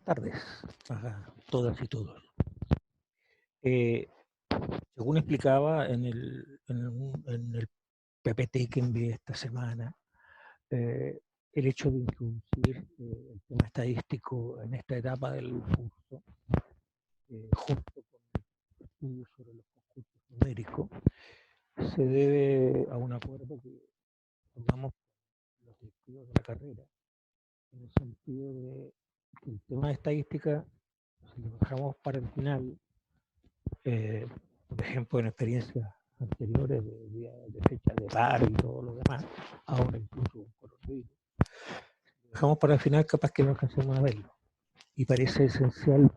tardes a todas y todos. Eh, Según explicaba en el PPT que envié esta semana, el hecho de introducir el tema estadístico en esta etapa del curso, junto con el estudio sobre los conjuntos numéricos, se debe a un acuerdo que tomamos con los directivos de la carrera, en el sentido de que el tema de estadística, si lo dejamos para el final, por ejemplo, en experiencias anteriores de fecha de paro y todo lo demás, ahora incluso un coronavirus, dejamos para el final, capaz que no alcancemos a verlo. Y parece esencial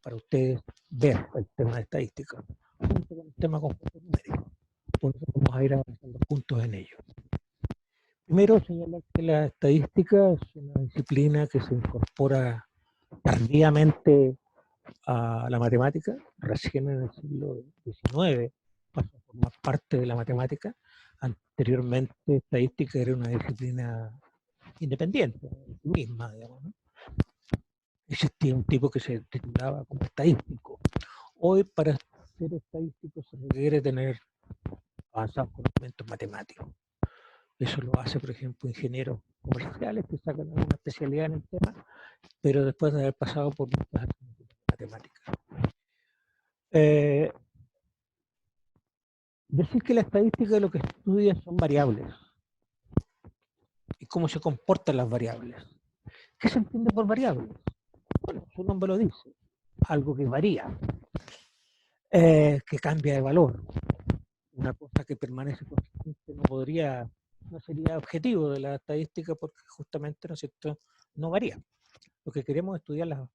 para ustedes ver el tema de estadística, junto con el tema conjunto numérico. Por eso vamos a ir avanzando juntos en ello. Primero, señalar que la estadística es una disciplina que se incorpora tardíamente a la matemática, recién en el siglo XIX pasó a formar parte de la matemática. Anteriormente, estadística era una disciplina independiente en sí misma, digamos, ¿no? Existía un tipo que se titulaba como estadístico. Hoy, para ser estadístico, se requiere tener avanzados conocimientos matemáticos. Eso lo hace, por ejemplo, ingenieros comerciales que sacan una especialidad en el tema, pero después de haber pasado por muchas matemáticas. Decir que la estadística lo que estudia son variables y cómo se comportan las variables. ¿Qué se entiende por variables? Bueno, su nombre lo dice, algo que varía, que cambia de valor. Una cosa que permanece constante no sería objetivo de la estadística porque justamente, ¿no es cierto?, no varía. Lo que queremos estudiar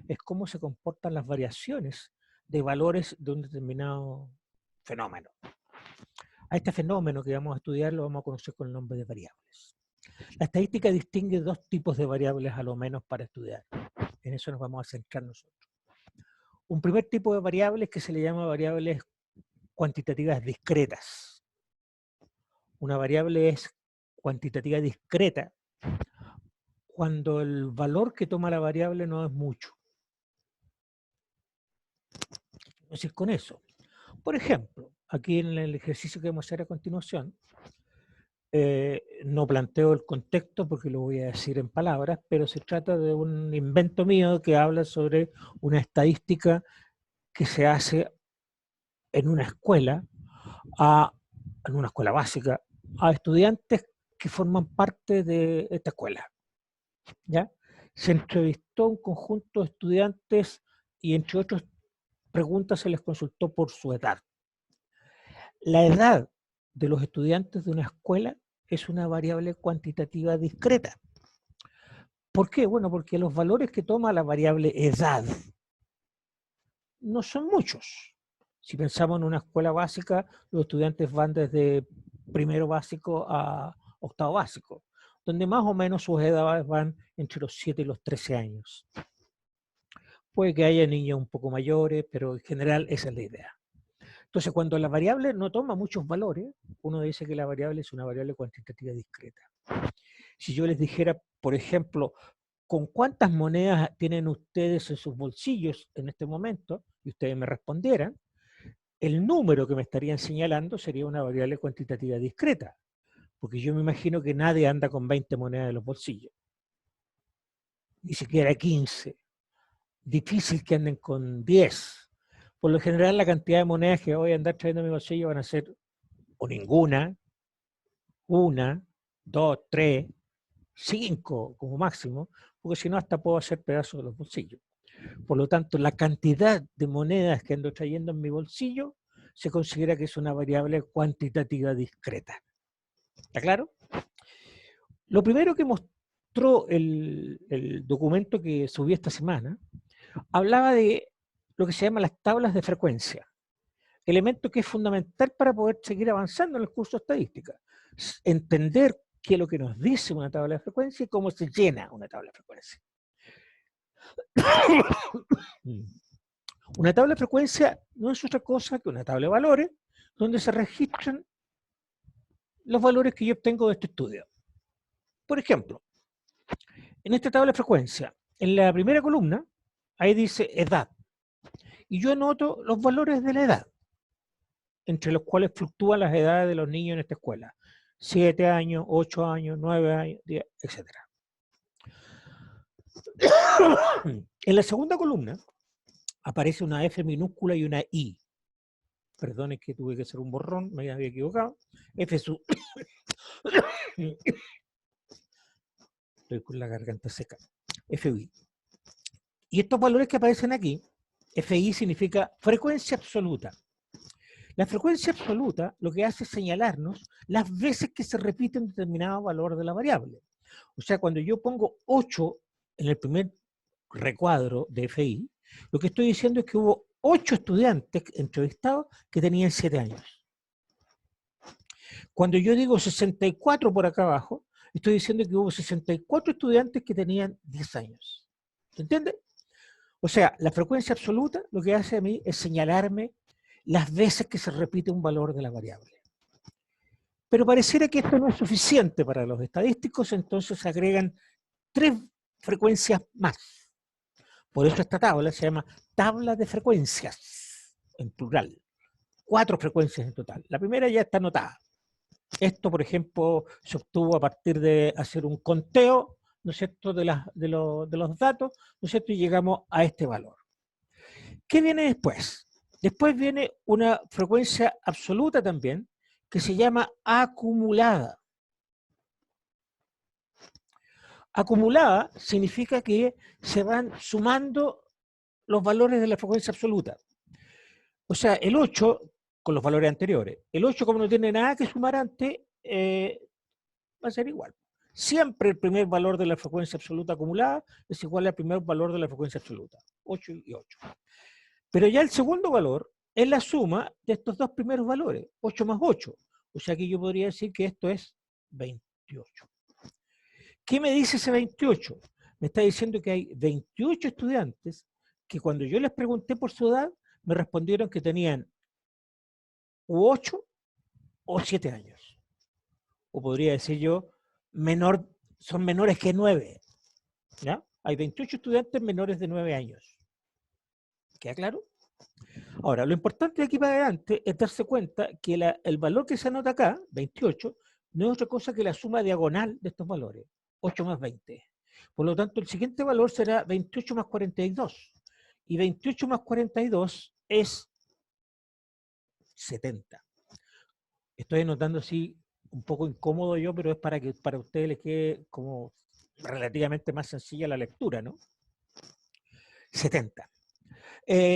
es cómo se comportan las variaciones de valores de un determinado fenómeno. A este fenómeno que vamos a estudiar lo vamos a conocer con el nombre de variables. La estadística distingue dos tipos de variables a lo menos para estudiar. En eso nos vamos a centrar nosotros. Un primer tipo de variables que se le llama variables cuantitativas discretas. Una variable es cuantitativa discreta cuando el valor que toma la variable no es mucho. ¿Qué quiero decir con eso? Por ejemplo, aquí en el ejercicio que vamos a hacer a continuación, no planteo el contexto porque lo voy a decir en palabras, pero se trata de un invento mío que habla sobre una estadística que se hace en una escuela, en una escuela básica, a estudiantes que forman parte de esta escuela. ¿Ya? Se entrevistó a un conjunto de estudiantes y entre otras preguntas se les consultó por su edad. La edad de los estudiantes de una escuela es una variable cuantitativa discreta. ¿Por qué? Bueno, porque los valores que toma la variable edad no son muchos. Si pensamos en una escuela básica, los estudiantes van desde primero básico a octavo básico, donde más o menos sus edades van entre los 7 y los 13 años. Puede que haya niños un poco mayores, pero en general esa es la idea. Entonces, cuando la variable no toma muchos valores, uno dice que la variable es una variable cuantitativa discreta. Si yo les dijera, por ejemplo, ¿con cuántas monedas tienen ustedes en sus bolsillos en este momento? Y ustedes me respondieran, el número que me estarían señalando sería una variable cuantitativa discreta, porque yo me imagino que nadie anda con 20 monedas en los bolsillos, ni siquiera 15. Difícil que anden con 10. Por lo general, la cantidad de monedas que voy a andar trayendo en mi bolsillo van a ser o ninguna, 1, 2, 3, 5 como máximo, porque si no hasta puedo hacer pedazos de los bolsillos. Por lo tanto, la cantidad de monedas que ando trayendo en mi bolsillo se considera que es una variable cuantitativa discreta. ¿Está claro? Lo primero que mostró el documento que subí esta semana hablaba de lo que se llama las tablas de frecuencia, elemento que es fundamental para poder seguir avanzando en el curso de estadística. Entender qué es lo que nos dice una tabla de frecuencia y cómo se llena una tabla de frecuencia. Una tabla de frecuencia no es otra cosa que una tabla de valores donde se registran los valores que yo obtengo de este estudio. Por ejemplo, en esta tabla de frecuencia En la primera columna, ahí dice edad. Y yo anoto los valores de la edad, entre los cuales fluctúan las edades de los niños en esta escuela. 7 años, 8 años, 9 años, 10, etc. En la segunda columna aparece una F minúscula y una I. Perdone que tuve que hacer un borrón, me había equivocado. F sub. Estoy con la garganta seca. FI. Y estos valores que aparecen aquí, FI significa frecuencia absoluta. La frecuencia absoluta lo que hace es señalarnos las veces que se repite un determinado valor de la variable. O sea, cuando yo pongo 8 en el primer recuadro de FI, lo que estoy diciendo es que hubo 8 estudiantes entrevistados que tenían 7 años. Cuando yo digo 64 por acá abajo, estoy diciendo que hubo 64 estudiantes que tenían 10 años. ¿Se entiende? O sea, la frecuencia absoluta lo que hace a mí es señalarme las veces que se repite un valor de la variable. Pero pareciera que esto no es suficiente para los estadísticos, entonces se agregan 3 frecuencias más. Por eso esta tabla se llama tabla de frecuencias, en plural. 4 frecuencias en total. La primera ya está anotada. Esto, por ejemplo, se obtuvo a partir de hacer un conteo, ¿no es cierto?, de los datos, ¿no es cierto?, y llegamos a este valor. ¿Qué viene después? Después viene una frecuencia absoluta también, que se llama acumulada. Acumulada significa que se van sumando los valores de la frecuencia absoluta. O sea, el 8 con los valores anteriores. El 8, como no tiene nada que sumar antes, va a ser igual. Siempre el primer valor de la frecuencia absoluta acumulada es igual al primer valor de la frecuencia absoluta. 8 y 8. Pero ya el segundo valor es la suma de estos dos primeros valores, 8 más 8. O sea que yo podría decir que esto es 28. ¿Qué me dice ese 28? Me está diciendo que hay 28 estudiantes que cuando yo les pregunté por su edad, me respondieron que tenían 8 o 7 años. O podría decir yo, son menores que 9. ¿Ya? Hay 28 estudiantes menores de 9 años. ¿Queda claro? Ahora, lo importante de aquí para adelante es darse cuenta que el valor que se anota acá, 28, no es otra cosa que la suma diagonal de estos valores, 8 más 20. Por lo tanto, el siguiente valor será 28 más 42. Y 28 más 42 es 70. Estoy anotando así un poco incómodo yo, pero es para que para ustedes les quede como relativamente más sencilla la lectura, ¿no? 70.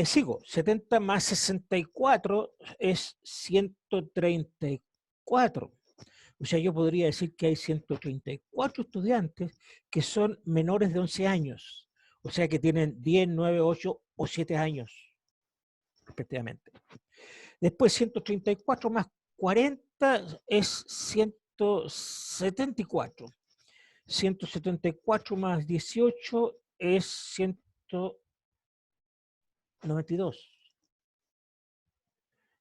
Sigo, 70 más 64 es 134. O sea, yo podría decir que hay 134 estudiantes que son menores de 11 años. O sea, que tienen 10, 9, 8 o 7 años, respectivamente. Después, 134 más 40 es 174. 174 más 18 es 192.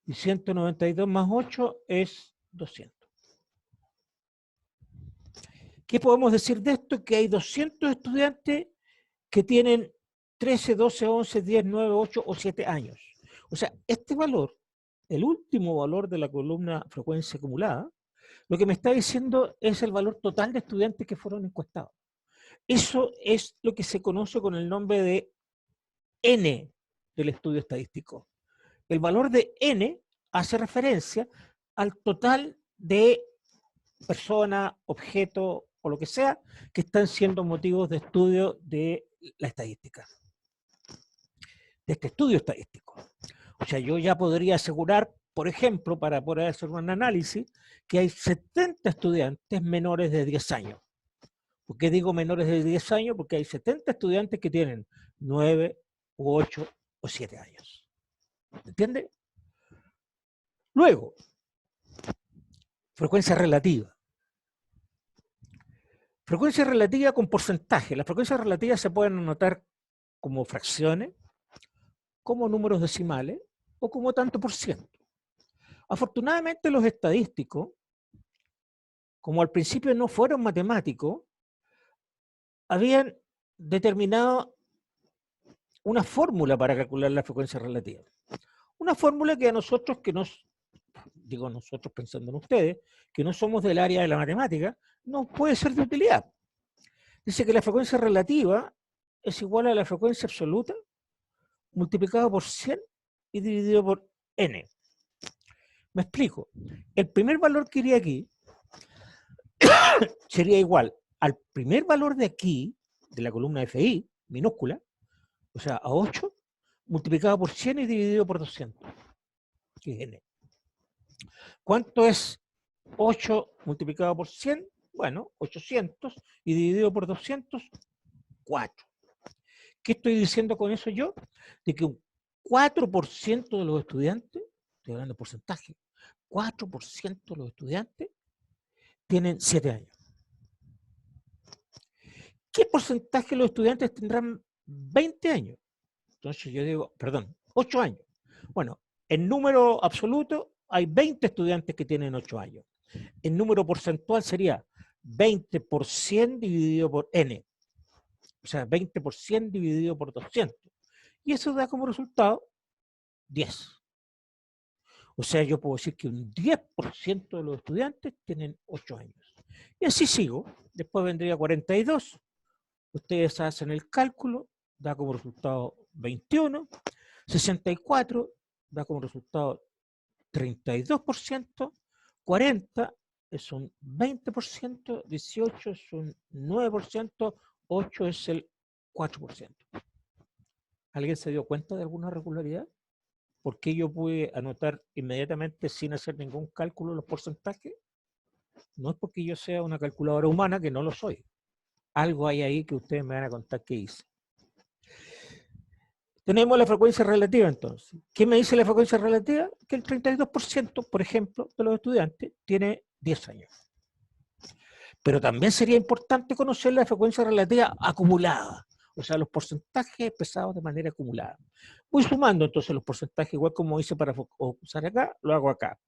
Y 192 más 8 es 200. ¿Qué podemos decir de esto? Que hay 200 estudiantes que tienen 13, 12, 11, 10, 9, 8 o 7 años. O sea, este valor, el último valor de la columna frecuencia acumulada, lo que me está diciendo es el valor total de estudiantes que fueron encuestados. Eso es lo que se conoce con el nombre de N del estudio estadístico. El valor de N hace referencia al total de personas, objetos o lo que sea que están siendo motivos de estudio de la estadística, de este estudio estadístico. O sea, yo ya podría asegurar, por ejemplo, para poder hacer un análisis, que hay 70 estudiantes menores de 10 años. ¿Por qué digo menores de 10 años? Porque hay 70 estudiantes que tienen 9, 8 o 7 años. ¿Entiende? Luego, frecuencia relativa. Frecuencia relativa con porcentaje. Las frecuencias relativas se pueden anotar como fracciones, como números decimales o como tanto por ciento. Afortunadamente los estadísticos, como al principio no fueron matemáticos, habían determinado una fórmula para calcular la frecuencia relativa. Una fórmula que a nosotros, digo nosotros pensando en ustedes, que no somos del área de la matemática, nos puede ser de utilidad. Dice que la frecuencia relativa es igual a la frecuencia absoluta multiplicado por 100 y dividido por n. Me explico. El primer valor que iría aquí sería igual al primer valor de aquí, de la columna FI, minúscula, o sea, a 8, multiplicado por 100 y dividido por 200, que es n. ¿Cuánto es 8 multiplicado por 100? Bueno, 800 y dividido por 200, 4. ¿Qué estoy diciendo con eso yo? De que un 4% de los estudiantes, estoy hablando de porcentaje, 4% de los estudiantes tienen 7 años. ¿Qué porcentaje de los estudiantes tendrán 20 años? Entonces yo digo, perdón, 8 años. Bueno, en número absoluto hay 20 estudiantes que tienen 8 años. El número porcentual sería 20 por 100 dividido por n. O sea, 20 por 100 dividido por 200. Y eso da como resultado 10. O sea, yo puedo decir que un 10% de los estudiantes tienen 8 años. Y así sigo. Después vendría 42. Ustedes hacen el cálculo, da como resultado 21. 64 da como resultado 32%. 40 es un 20%. 18 es un 9%. 8 es el 4%. ¿Alguien se dio cuenta de alguna irregularidad? ¿Por qué yo pude anotar inmediatamente sin hacer ningún cálculo los porcentajes? No es porque yo sea una calculadora humana, que no lo soy. Algo hay ahí que ustedes me van a contar qué hice. Tenemos la frecuencia relativa entonces. ¿Qué me dice la frecuencia relativa? Que el 32%, por ejemplo, de los estudiantes tiene 10 años. Pero también sería importante conocer la frecuencia relativa acumulada. O sea, los porcentajes expresados de manera acumulada. Voy sumando entonces los porcentajes, igual como hice para usar acá, lo hago acá.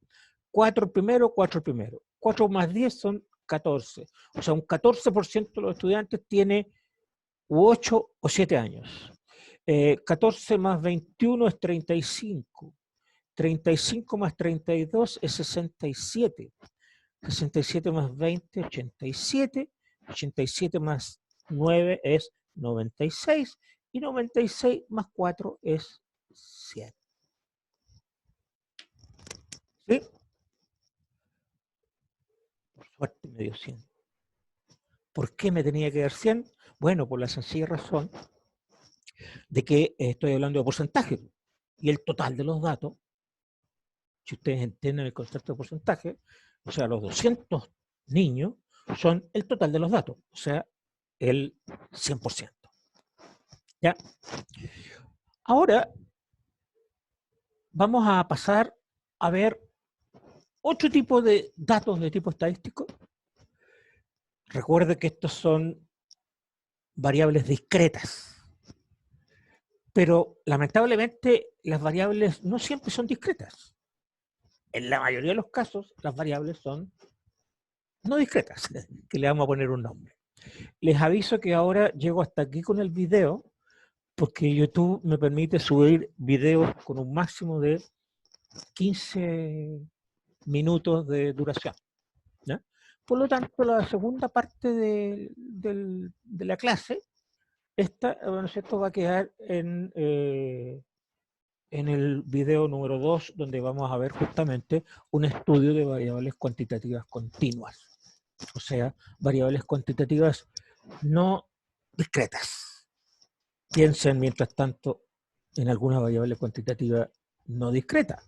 4 el primero, 4 el primero. 4 más 10 son 14. O sea, un 14% de los estudiantes tiene 8 o 7 años. 14 más 21 es 35. 35 más 32 es 67. 67 más 20, 87. 87 más 9 es 96. Y 96 más 4 es 100. ¿Sí? Por suerte me dio 100. ¿Por qué me tenía que dar 100? Bueno, por la sencilla razón de que estoy hablando de porcentaje. Y el total de los datos, si ustedes entienden el concepto de porcentaje, o sea, los 200 niños son el total de los datos, o sea, el 100%. ¿Ya? Ahora vamos a pasar a ver otro tipo de datos de tipo estadístico. Recuerde que estos son variables discretas, pero lamentablemente las variables no siempre son discretas. En la mayoría de los casos, las variables son no discretas, que le vamos a poner un nombre. Les aviso que ahora llego hasta aquí con el video, porque YouTube me permite subir videos con un máximo de 15 minutos de duración. ¿Ya? Por lo tanto, la segunda parte de la clase, esta, bueno, esto va a quedar en el video número 2, donde vamos a ver justamente un estudio de variables cuantitativas continuas. O sea, variables cuantitativas no discretas. Piensen, mientras tanto, en alguna variable cuantitativa no discreta.